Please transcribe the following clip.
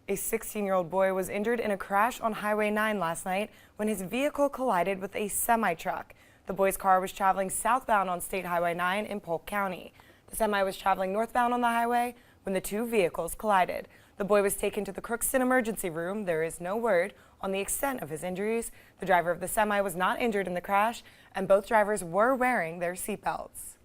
A 16-year-old boy was injured in a crash on Highway 9 last night when his vehicle collided with a semi-truck. The boy's car was traveling southbound on State Highway 9 in Polk County. The semi was traveling northbound on the highway when the two vehicles collided. The boy was taken to the Crookston emergency room. There is no word on the extent of his injuries. The driver of the semi was not injured in the crash, and both drivers were wearing their seatbelts.